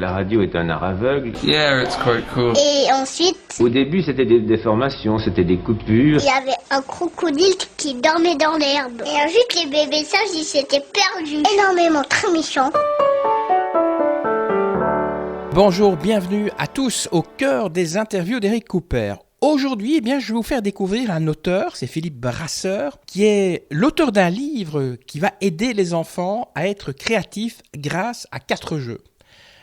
La radio est un art aveugle. Yeah, it's quite cool. Et ensuite, Au début, c'était des déformations, c'était des coupures. il y avait un crocodile qui dormait dans l'herbe. Et ensuite, les bébés sages, ils s'étaient perdus. Énormément, très méchants. Bonjour, bienvenue à tous au cœur des interviews d'Eric Cooper. Aujourd'hui, je vais vous faire découvrir un auteur, c'est Philippe Brasseur, qui est l'auteur d'un livre qui va aider les enfants à être créatifs grâce à 4 jeux.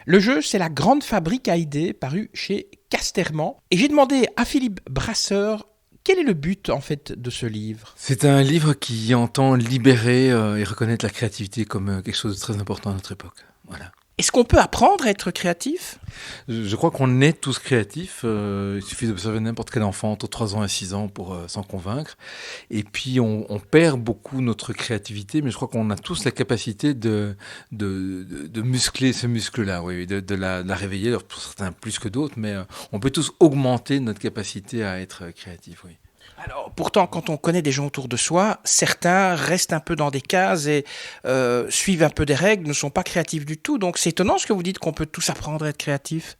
Le jeu, c'est La Grande Fabrique à idées, paru chez Casterman. Et j'ai demandé à Philippe Brasseur quel est le but en fait de ce livre. C'est un livre qui entend libérer et reconnaître la créativité comme quelque chose de très important à notre époque. Voilà. Est-ce qu'on peut apprendre à être créatif ? Je crois qu'on est tous créatifs. Il suffit d'observer n'importe quel enfant entre 3 ans et 6 ans pour s'en convaincre. Et puis, on perd beaucoup notre créativité, mais je crois qu'on a tous la capacité de muscler ce muscle-là, oui, de la réveiller. Alors, pour certains plus que d'autres, mais on peut tous augmenter notre capacité à être créatif, oui. Alors, pourtant, quand on connaît des gens autour de soi, certains restent un peu dans des cases et suivent un peu des règles, ne sont pas créatifs du tout. Donc, c'est étonnant ce que vous dites qu'on peut tous apprendre à être créatifs.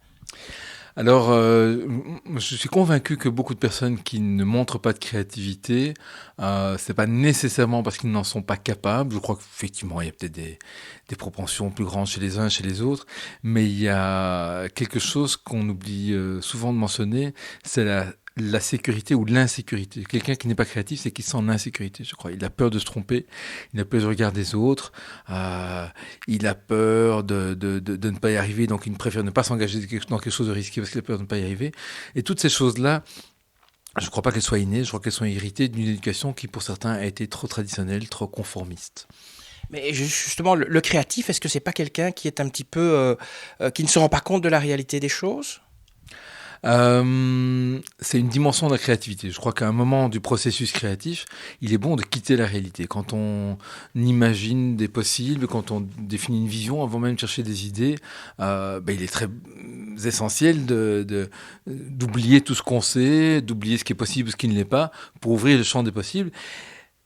Alors, je suis convaincu que beaucoup de personnes qui ne montrent pas de créativité, c'est pas nécessairement parce qu'ils n'en sont pas capables. Je crois qu'effectivement, il y a peut-être des propensions plus grandes chez les uns et chez les autres, mais il y a quelque chose qu'on oublie souvent de mentionner, c'est la sécurité ou l'insécurité. Quelqu'un qui n'est pas créatif, c'est qu'il sent l'insécurité, je crois. Il a peur de se tromper, il a peur du regard des autres, il a peur de ne pas y arriver, donc il préfère ne pas s'engager dans quelque chose de risqué parce qu'il a peur de ne pas y arriver. Et toutes ces choses-là, je ne crois pas qu'elles soient innées, je crois qu'elles sont héritées d'une éducation qui, pour certains, a été trop traditionnelle, trop conformiste. Mais justement, le créatif, est-ce que c'est pas quelqu'un qui est un petit peu... qui ne se rend pas compte de la réalité des choses ? C'est une dimension de la créativité. Je crois qu'à un moment du processus créatif, il est bon de quitter la réalité. Quand on imagine des possibles, quand on définit une vision, avant même de chercher des idées, il est très essentiel d'oublier tout ce qu'on sait, d'oublier ce qui est possible, ce qui ne l'est pas, pour ouvrir le champ des possibles.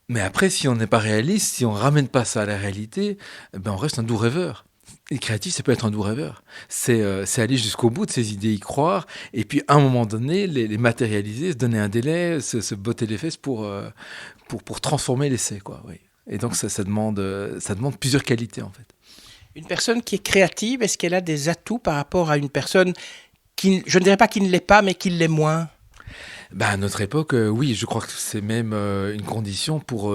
Mais après, si on n'est pas réaliste, si on ne ramène pas ça à la réalité, on reste un doux rêveur. Et créatif, ça peut être un doux rêveur. C'est aller jusqu'au bout de ses idées, y croire, et puis à un moment donné, les matérialiser, se donner un délai, se botter les fesses pour transformer l'essai, quoi. Oui. Et donc ça demande plusieurs qualités, en fait. Une personne qui est créative, est-ce qu'elle a des atouts par rapport à une personne qui, je ne dirais pas qui ne l'est pas, mais qui l'est moins ? À notre époque, oui, je crois que c'est même une condition pour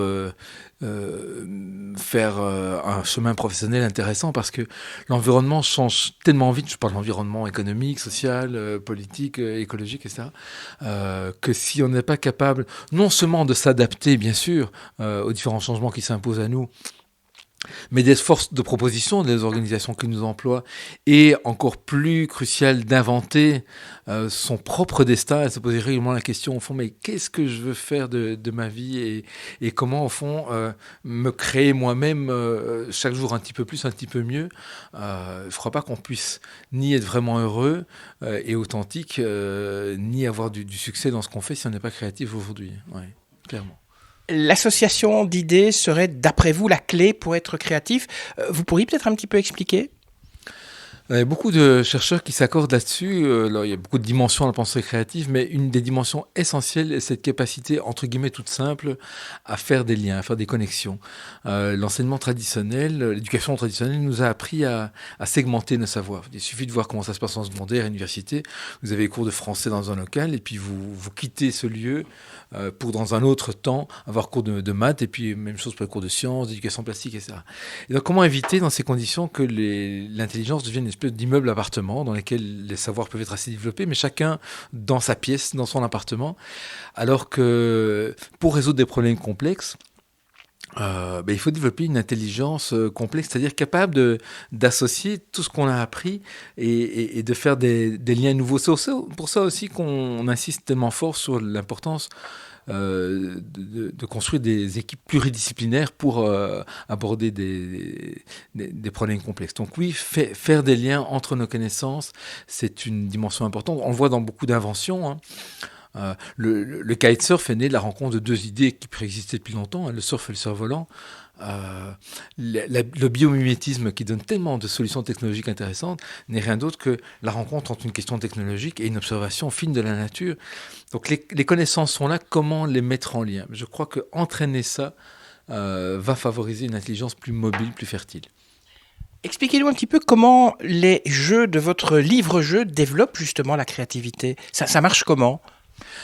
faire un chemin professionnel intéressant, parce que l'environnement change tellement vite, je parle de l'environnement économique, social, politique, écologique, etc., que si on n'est pas capable non seulement de s'adapter, bien sûr, aux différents changements qui s'imposent à nous, mais des forces de proposition des organisations qui nous emploient, et encore plus crucial d'inventer son propre destin, et se poser régulièrement la question au fond, mais qu'est-ce que je veux faire de ma vie, et comment au fond me créer moi-même chaque jour un petit peu plus, un petit peu mieux. Je ne crois pas qu'on puisse ni être vraiment heureux et authentique, ni avoir du succès dans ce qu'on fait si on n'est pas créatif aujourd'hui. Ouais, clairement. L'association d'idées serait, d'après vous, la clé pour être créatif. Vous pourriez peut-être un petit peu expliquer ? Il y a beaucoup de chercheurs qui s'accordent là-dessus. Il y a beaucoup de dimensions à la pensée créative, mais une des dimensions essentielles est cette capacité, entre guillemets toute simple, à faire des liens, à faire des connexions. L'enseignement traditionnel, l'éducation traditionnelle nous a appris à segmenter nos savoirs. Il suffit de voir comment ça se passe en secondaire, à l'université. Vous avez cours de français dans un local, et puis vous quittez ce lieu pour, dans un autre temps, avoir cours de maths, et puis même chose pour les cours de sciences, d'éducation plastique, etc. Et donc, comment éviter dans ces conditions que l'intelligence devienne une espèce d'immeuble appartement dans lequel les savoirs peuvent être assez développés, mais chacun dans sa pièce, dans son appartement, alors que pour résoudre des problèmes complexes, il faut développer une intelligence complexe, c'est-à-dire capable d'associer tout ce qu'on a appris et de faire des liens nouveaux. C'est pour ça aussi qu'on insiste tellement fort sur l'importance de construire des équipes pluridisciplinaires pour aborder des problèmes complexes. Donc oui, faire des liens entre nos connaissances, c'est une dimension importante. On le voit dans beaucoup d'inventions, hein. Le kitesurf est né de la rencontre de deux idées qui préexistaient depuis longtemps, hein, le surf et le cerf-volant. Le biomimétisme qui donne tellement de solutions technologiques intéressantes n'est rien d'autre que la rencontre entre une question technologique et une observation fine de la nature. Donc les connaissances sont là, comment les mettre en lien? Je crois qu'entraîner ça va favoriser une intelligence plus mobile, plus fertile. Expliquez-nous un petit peu comment les jeux de votre livre-jeu développent justement la créativité. Ça marche comment?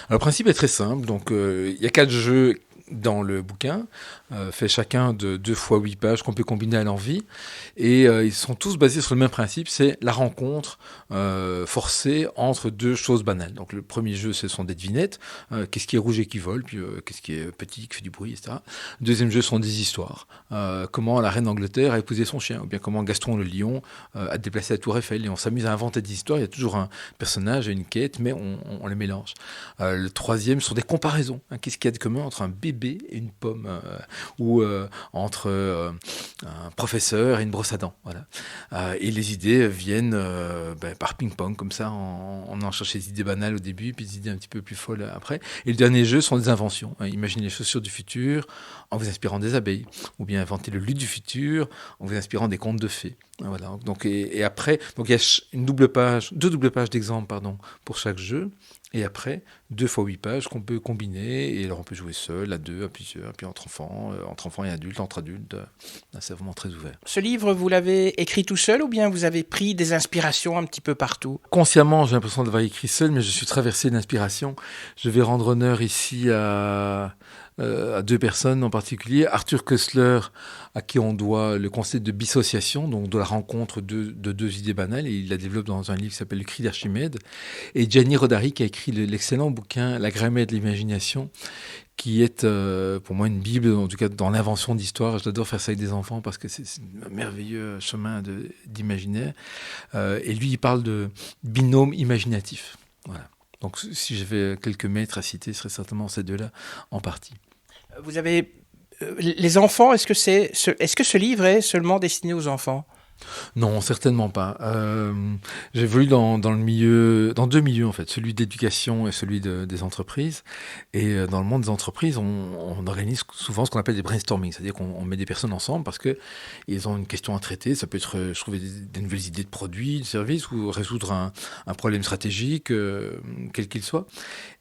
Alors, le principe est très simple. Donc, il y a 4 jeux dans le bouquin, fait chacun de 2 fois 8 pages qu'on peut combiner à l'envie. Et ils sont tous basés sur le même principe, c'est la rencontre forcée entre 2 choses banales. Donc le premier jeu, ce sont des devinettes, qu'est-ce qui est rouge et qui vole, puis qu'est-ce qui est petit, qui fait du bruit, etc. Le deuxième jeu sont des histoires. Comment la reine d'Angleterre a épousé son chien, ou bien comment Gaston le lion a déplacé la tour Eiffel. Et on s'amuse à inventer des histoires, il y a toujours un personnage et une quête, mais on les mélange. Le troisième sont des comparaisons. Qu'est-ce qu'il y a de commun entre un bébé et une pomme, ou entre un professeur et une brosse à dents. Voilà. Et les idées viennent par ping-pong, comme ça, on cherche des idées banales au début, puis des idées un petit peu plus folles après. Et le dernier jeu sont des inventions. Imaginez les chaussures du futur en vous inspirant des abeilles, ou bien inventer le luth du futur en vous inspirant des contes de fées. Voilà. Donc, et après, donc il y a deux doubles pages d'exemples pour chaque jeu. Et après, 2 fois 8 pages qu'on peut combiner. Et alors, on peut jouer seul, à 2, à plusieurs, puis entre enfants et adultes, entre adultes. C'est vraiment très ouvert. Ce livre, vous l'avez écrit tout seul ou bien vous avez pris des inspirations un petit peu partout? Consciemment, j'ai l'impression d'avoir écrit seul, mais je suis traversé d'inspiration. Je vais rendre honneur ici à 2 personnes en particulier. Arthur Koestler, à qui on doit le concept de dissociation, donc de la rencontre de 2 idées banales, et il la développe dans un livre qui s'appelle Le cri d'Archimède. Et Gianni Rodari, qui a écrit l'excellent bouquin La grammaire de l'imagination, qui est pour moi une bible, en tout cas dans l'invention d'histoire. J'adore faire ça avec des enfants parce que c'est un merveilleux chemin d'imaginaire. Et lui, il parle de binôme imaginatif. Voilà. Donc si j'avais quelques maîtres à citer, ce serait certainement ces 2-là en partie. Vous avez les enfants, est-ce que ce livre est seulement destiné aux enfants? Non, certainement pas. J'ai évolué dans 2 milieux en fait, celui d'éducation et celui des entreprises. Et dans le monde des entreprises, on organise souvent ce qu'on appelle des brainstorming, c'est-à-dire qu'on met des personnes ensemble parce que ils ont une question à traiter. Ça peut être trouver des nouvelles idées de produits, de services, ou résoudre un problème stratégique, quel qu'il soit.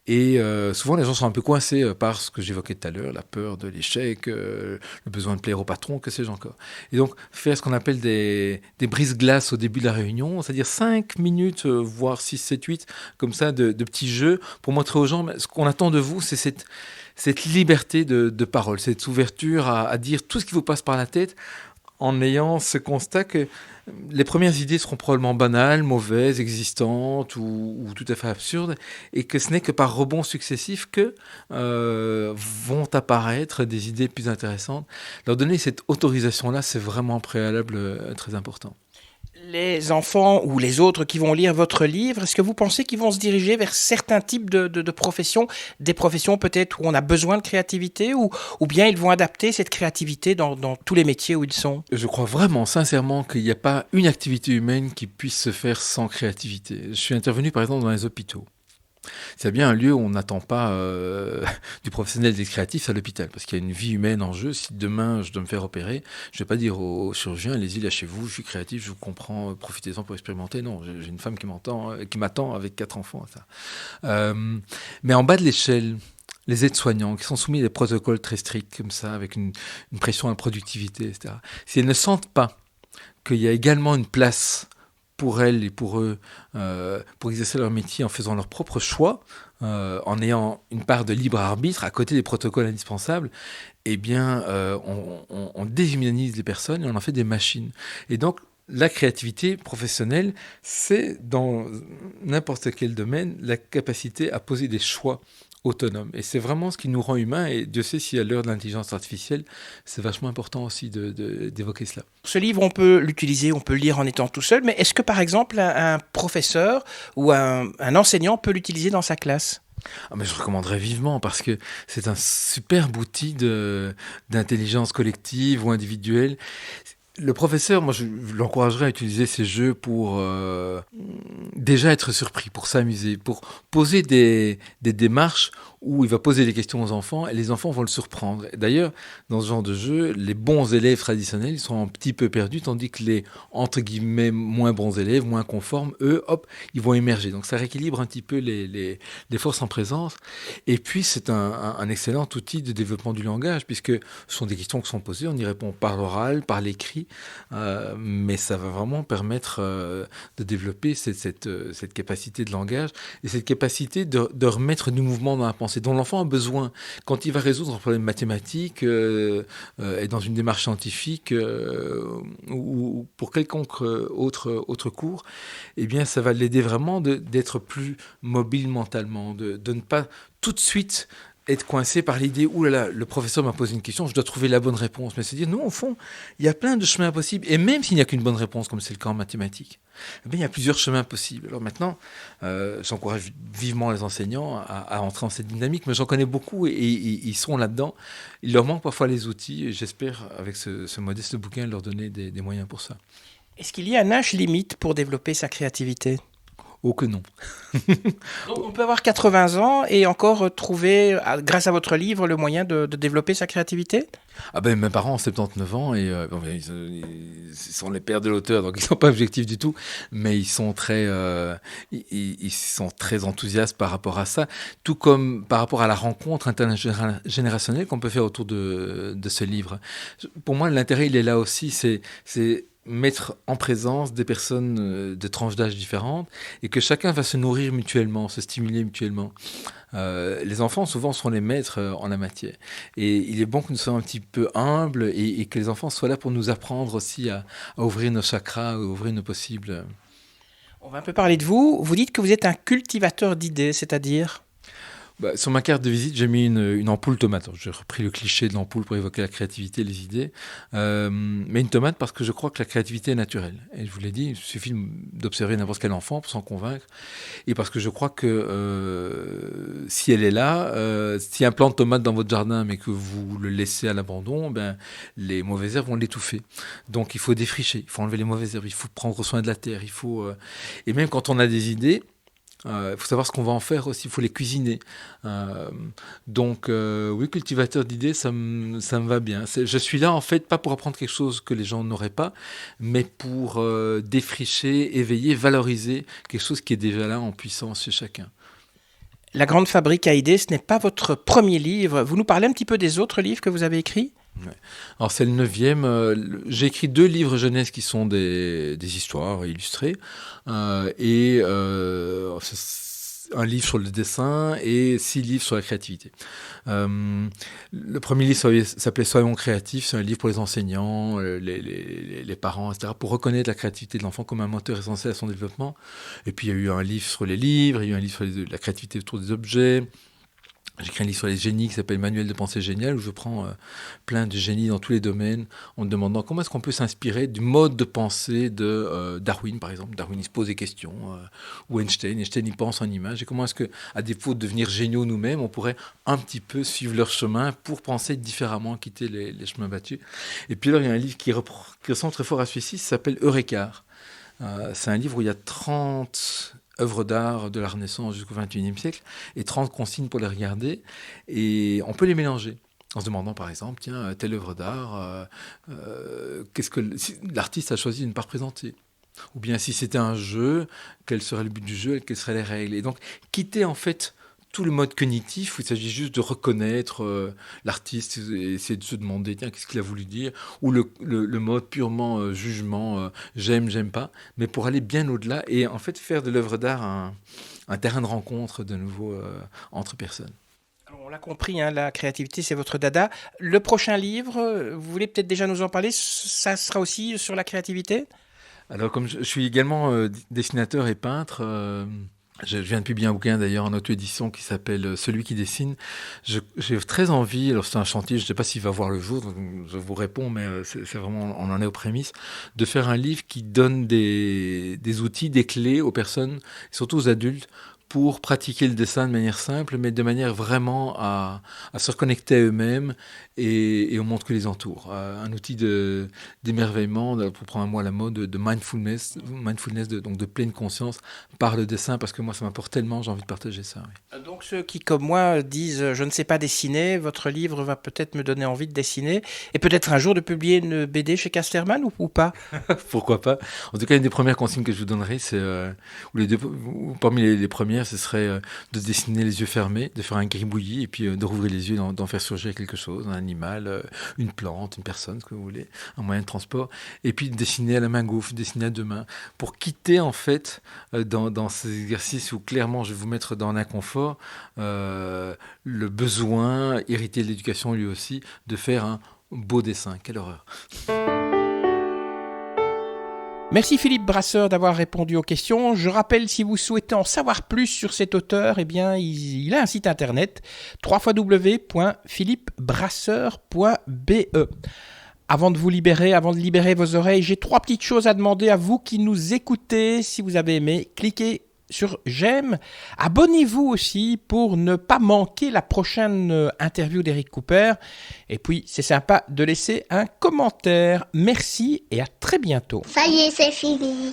Et souvent, les gens sont un peu coincés par ce que j'évoquais tout à l'heure, la peur de l'échec, le besoin de plaire au patron, que sais-je encore. Et donc, faire ce qu'on appelle des brise-glaces au début de la réunion, c'est-à-dire 5 minutes, voire 6, 7, 8, comme ça, de petits jeux, pour montrer aux gens, ce qu'on attend de vous, c'est cette liberté de parole, cette ouverture à dire tout ce qui vous passe par la tête, en ayant ce constat que les premières idées seront probablement banales, mauvaises, existantes ou tout à fait absurdes, et que ce n'est que par rebonds successifs que vont apparaître des idées plus intéressantes. Leur donner cette autorisation-là, c'est vraiment un préalable très important. Les enfants ou les autres qui vont lire votre livre, est-ce que vous pensez qu'ils vont se diriger vers certains types de professions, des professions peut-être où on a besoin de créativité, ou bien ils vont adapter cette créativité dans tous les métiers où ils sont? Je crois vraiment, sincèrement, qu'il n'y a pas une activité humaine qui puisse se faire sans créativité. Je suis intervenu par exemple dans les hôpitaux. C'est bien un lieu où on n'attend pas du professionnel des créatifs à l'hôpital, parce qu'il y a une vie humaine en jeu. Si demain je dois me faire opérer, je ne vais pas dire aux chirurgiens, allez-y, lâchez-vous, je suis créatif, je vous comprends, profitez-en pour expérimenter. Non, j'ai une femme qui m'attend avec 4 enfants. Mais en bas de l'échelle, les aides-soignants qui sont soumis à des protocoles très stricts comme ça, avec une pression à la productivité, etc. Si elles ne sentent pas qu'il y a également une place pour elles et pour eux, pour exercer leur métier en faisant leur propre choix, en ayant une part de libre arbitre à côté des protocoles indispensables, eh bien, on déshumanise les personnes et on en fait des machines. Et donc, la créativité professionnelle, c'est dans n'importe quel domaine la capacité à poser des choix autonomes. Et c'est vraiment ce qui nous rend humains. Et Dieu sait si à l'heure de l'intelligence artificielle, c'est vachement important aussi d'évoquer cela. Ce livre, on peut l'utiliser, on peut le lire en étant tout seul, mais est-ce que par exemple un professeur ou un enseignant peut l'utiliser dans sa classe? Mais je recommanderais vivement parce que c'est un superbe outil d'intelligence collective ou individuelle. Le professeur, moi, je l'encouragerais à utiliser ces jeux pour déjà être surpris, pour s'amuser, pour poser des démarches où il va poser des questions aux enfants et les enfants vont le surprendre. Et d'ailleurs, dans ce genre de jeu, les bons élèves traditionnels, ils sont un petit peu perdus, tandis que les, entre guillemets, moins bons élèves, moins conformes, eux, hop, ils vont émerger. Donc ça rééquilibre un petit peu les forces en présence. Et puis, c'est un excellent outil de développement du langage, puisque ce sont des questions qui sont posées, on y répond par l'oral, par l'écrit, mais ça va vraiment permettre de développer cette capacité de langage et cette capacité de remettre du mouvement dans la pensée dont l'enfant a besoin quand il va résoudre un problème mathématique et dans une démarche scientifique ou pour quelconque autre cours. Eh bien, ça va l'aider vraiment d'être plus mobile mentalement, de ne pas tout de suite être coincé par l'idée, ouh là là, le professeur m'a posé une question, je dois trouver la bonne réponse. Mais se dire, non, au fond, il y a plein de chemins possibles. Et même s'il n'y a qu'une bonne réponse, comme c'est le cas en mathématiques, eh bien, il y a plusieurs chemins possibles. Alors maintenant, j'encourage vivement les enseignants à entrer dans cette dynamique, mais j'en connais beaucoup et ils sont là-dedans. Il leur manque parfois les outils et j'espère, avec ce modeste bouquin, leur donner des moyens pour ça. Est-ce qu'il y a un âge limite pour développer sa créativité ? Oh que non. Donc on peut avoir 80 ans et encore trouver, grâce à votre livre, le moyen de développer sa créativité ? Ah ben, mes parents ont 79 ans et ils sont les pères de l'auteur, donc ils ne sont pas objectifs du tout, mais ils sont très enthousiastes par rapport à ça, tout comme par rapport à la rencontre intergénérationnelle qu'on peut faire autour de ce livre. Pour moi, l'intérêt, il est là aussi, c'est mettre en présence des personnes de tranches d'âge différentes et que chacun va se nourrir mutuellement, se stimuler mutuellement. Les enfants, souvent, sont les maîtres en la matière. Et il est bon que nous soyons un petit peu humbles et que les enfants soient là pour nous apprendre aussi à ouvrir nos chakras, à ouvrir nos possibles. On va un peu parler de vous. Vous dites que vous êtes un cultivateur d'idées, c'est-à-dire ? Sur ma carte de visite, j'ai mis une ampoule tomate. Alors, j'ai repris le cliché de l'ampoule pour évoquer la créativité et les idées. Mais une tomate parce que je crois que la créativité est naturelle. Et je vous l'ai dit, il suffit d'observer n'importe quel enfant pour s'en convaincre. Et parce que je crois que si elle est là, s'il y a un plant de tomate dans votre jardin mais que vous le laissez à l'abandon, ben, les mauvaises herbes vont l'étouffer. Donc il faut défricher, il faut enlever les mauvaises herbes, il faut prendre soin de la terre. Et même quand on a des idées, il faut savoir ce qu'on va en faire aussi, il faut les cuisiner. Oui, cultivateur d'idées, ça me va bien. Je suis là, en fait, pas pour apprendre quelque chose que les gens n'auraient pas, mais pour défricher, éveiller, valoriser quelque chose qui est déjà là en puissance chez chacun. La Grande Fabrique à idées, ce n'est pas votre premier livre. Vous nous parlez un petit peu des autres livres que vous avez écrits ? Ouais. Alors c'est le 9e. J'ai écrit 2 livres jeunesse qui sont des histoires illustrées et un livre sur le dessin et 6 livres sur la créativité. Le premier livre s'appelait Soyons créatifs. C'est un livre pour les enseignants, les parents, etc., pour reconnaître la créativité de l'enfant comme un moteur essentiel à son développement. Et puis il y a eu un livre sur les livres, il y a eu un livre sur la créativité autour des objets. J'ai écrit un livre sur les génies qui s'appelle Manuel de pensée géniale, où je prends plein de génies dans tous les domaines en me demandant comment est-ce qu'on peut s'inspirer du mode de pensée de Darwin, par exemple. Darwin, il se pose des questions, ou Einstein, il pense en images. Et comment est-ce qu'à défaut de devenir géniaux nous-mêmes, on pourrait un petit peu suivre leur chemin pour penser différemment, quitter les chemins battus. Et puis alors, il y a un livre qui ressemble très fort à celui-ci, qui s'appelle Eureka. C'est un livre où il y a 30 œuvres d'art de la Renaissance jusqu'au XXIe siècle et 30 consignes pour les regarder. Et on peut les mélanger en se demandant, par exemple, tiens, telle œuvre d'art, qu'est-ce que l'artiste a choisi de ne pas représenter ? Ou bien si c'était un jeu, quel serait le but du jeu et quelles seraient les règles ? Et donc, quitter en fait tout le mode cognitif où il s'agit juste de reconnaître l'artiste et essayer de se demander tiens, qu'est-ce qu'il a voulu dire, ou le mode purement jugement, j'aime pas, mais pour aller bien au-delà et en fait faire de l'œuvre d'art un terrain de rencontre de nouveau entre personnes. Alors, on l'a compris, hein, la créativité, c'est votre dada. Le prochain livre, vous voulez peut-être déjà nous en parler, ça sera aussi sur la créativité ? Alors, comme je suis également dessinateur et peintre, je viens de publier un bouquin d'ailleurs en auto-édition qui s'appelle Celui qui dessine. J'ai très envie, alors c'est un chantier, je ne sais pas s'il va voir le jour, donc je vous réponds, mais c'est vraiment, on en est aux prémices, de faire un livre qui donne des outils, des clés aux personnes, surtout aux adultes, pour pratiquer le dessin de manière simple, mais de manière vraiment à se reconnecter à eux-mêmes et au monde qui les entoure. Un outil d'émerveillement, pour prendre un mot à la mode, de mindfulness donc de pleine conscience par le dessin, parce que moi ça m'apporte tellement, j'ai envie de partager ça. Oui. Donc ceux qui, comme moi, disent « je ne sais pas dessiner », votre livre va peut-être me donner envie de dessiner, et peut-être un jour de publier une BD chez Casterman ou pas? Pourquoi pas. En tout cas, une des premières consignes que je vous donnerai, c'est, ou parmi les premières, ce serait de dessiner les yeux fermés, de faire un gribouillis, et puis de rouvrir les yeux, d'en faire surgir quelque chose, un animal, une plante, une personne, ce que vous voulez, un moyen de transport, et puis de dessiner à la main gauche, dessiner à deux mains, pour quitter en fait dans ces exercices où clairement je vais vous mettre dans l'inconfort, le besoin, hérité de l'éducation lui aussi, de faire un beau dessin. Quelle horreur. Merci Philippe Brasseur d'avoir répondu aux questions. Je rappelle, si vous souhaitez en savoir plus sur cet auteur, eh bien, il a un site internet www.philippebrasseur.be. Avant de vous libérer, avant de libérer vos oreilles, j'ai 3 petites choses à demander à vous qui nous écoutez. Si vous avez aimé, cliquez sur j'aime. Abonnez-vous aussi pour ne pas manquer la prochaine interview d'Eric Cooper. Et puis, c'est sympa de laisser un commentaire. Merci et à très bientôt. Ça y est, c'est fini.